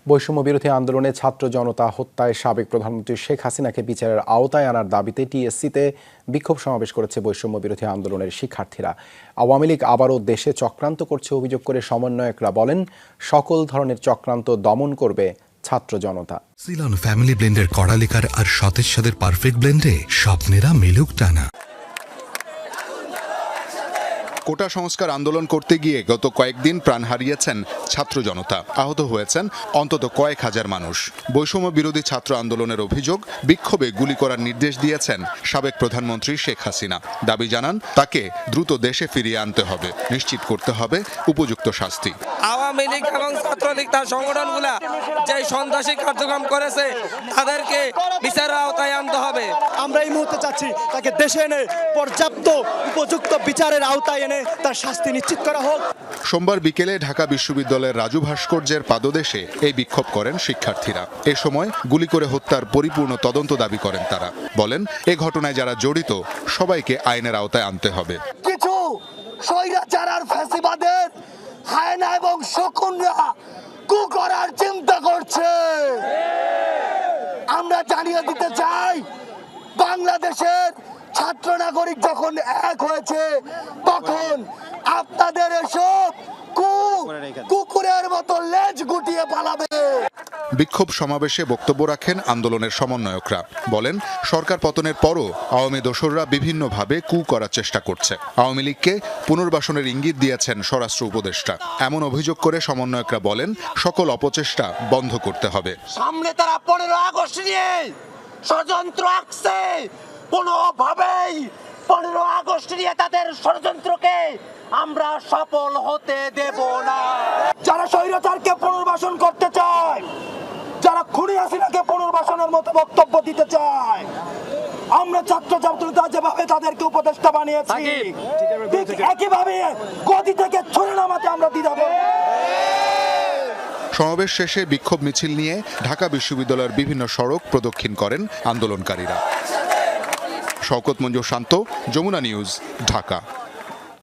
বৈষম্য বিরোধী আন্দোলনে ছাত্র জনতা হত্যায় সাবেক প্রধানমন্ত্রী শেখ হাসিনাকে বিচারের আওতায় আনার দাবিতে টিএসসিতে বিক্ষোভ সমাবেশ করেছে বৈষম্য বিরোধী আন্দোলনের শিক্ষার্থীরা। আওয়ামী লীগ আবারও দেশে চক্রান্ত করছে অভিযোগ করে সমন্বয়করা বলেন, সকল ধরনের চক্রান্ত দমন করবে ছাত্র জনতা। সিলন ফ্যামিলি ব্লেন্ডের কড়া লিকার আর সতেজ স্বাদের পারফেক্ট ব্লেন্ডে স্বপ্নেরা মিলুক টানা। কোটা সংস্কার আন্দোলন করতে গিয়ে গত কয়েকদিন প্রাণ হারিয়েছেন ছাত্র জনতা, আহত হয়েছেন অন্তত কয়েক হাজার মানুষ। বৈষম্য বিরোধী ছাত্র আন্দোলনের অভিযোগ, বিক্ষোভে গুলি করার নির্দেশ দিয়েছেন সাবেক প্রধানমন্ত্রী শেখ হাসিনা। দাবি জানান, তাকে দ্রুত দেশে ফিরিয়ে আনতে হবে, নিশ্চিত করতে হবে উপযুক্ত শাস্তি। আওয়ামী লীগ এবং ছাত্রলীগ তার সংগঠনগুলা যে সন্ত্রাসী কার্যক্রম করেছে তাদেরকে বিচারের আওতায় আনতে হবে। আমরা এই মুহূর্তে চাচ্ছি তাকে দেশে এনে পর্যাপ্ত উপযুক্ত বিচারের আওতায় এনে তার শাস্তি নিশ্চিত করা হোক। সোমবার বিকেলে ঢাকা বিশ্ববিদ্যালয়ের রাজু ভাস্কর্যের পাদদেশে এই বিক্ষোভ করেন শিক্ষার্থীরা। এ সময় গুলি করে হত্যার পরিপূর্ণ তদন্ত দাবি করেন তারা। বলেন, এ ঘটনায় যারা জড়িত সবাইকে আইনের আওতায় আনতে হবে। কিছু স্বৈরাচার আর ফ্যাসিবাদের হায়না এবং শকুনরা কু করার চিন্তা করছে। আমরা জানিয়ে দিতে চাই, বাংলাদেশের ছাত্র নাগরিক যখন এক হয়েছে তখন আপনাদের এসব কুকুরের মতো লেজ গুটিয়ে পালাবে। বিক্ষোভ সমাবেশে বক্তব্য রাখেন আন্দোলনের সমন্বয়করা। বলেন, সরকার পতনের পরও আওয়ামী দোসররা বিভিন্নভাবে কু করার চেষ্টা করছে। আওয়ামী লীগকে পুনর্বাসনের ইঙ্গিত দিয়েছেন স্বরাষ্ট্র উপদেষ্টা। এমন অভিযোগ করে সমন্বয়করা বলেন, সকল অপচেষ্টা বন্ধ করতে হবে। সামনে তারা 15 আগস্ট নিয়ে ষড়যন্ত্র আঁকছে, কোনোভাবেই 15 আগস্ট নিয়ে তাদের ষড়যন্ত্রকে আমরা সফল হতে দেব না। যারা স্বৈরাচারকে পুনর্বাসন করতে চায়, যারা খুনি হাসিনাকে পুনর্বাসনের মতো বক্তব্য দিতে চায়, আমরা ছাত্র জনতা যেভাবে তাদেরকে উপদেষ্টা বানিয়েছি, ঠিক একইভাবে গদি থেকে ছুড়ে নামাতে আমরা দ্বিধা করব। সমাবেশ শেষে বিক্ষোভ মিছিল নিয়ে ঢাকা বিশ্ববিদ্যালয়ের বিভিন্ন সড়ক প্রদক্ষিণ করেন আন্দোলনকারীরা। শওকত মঞ্জুর শান্ত, যমুনা নিউজ, ঢাকা।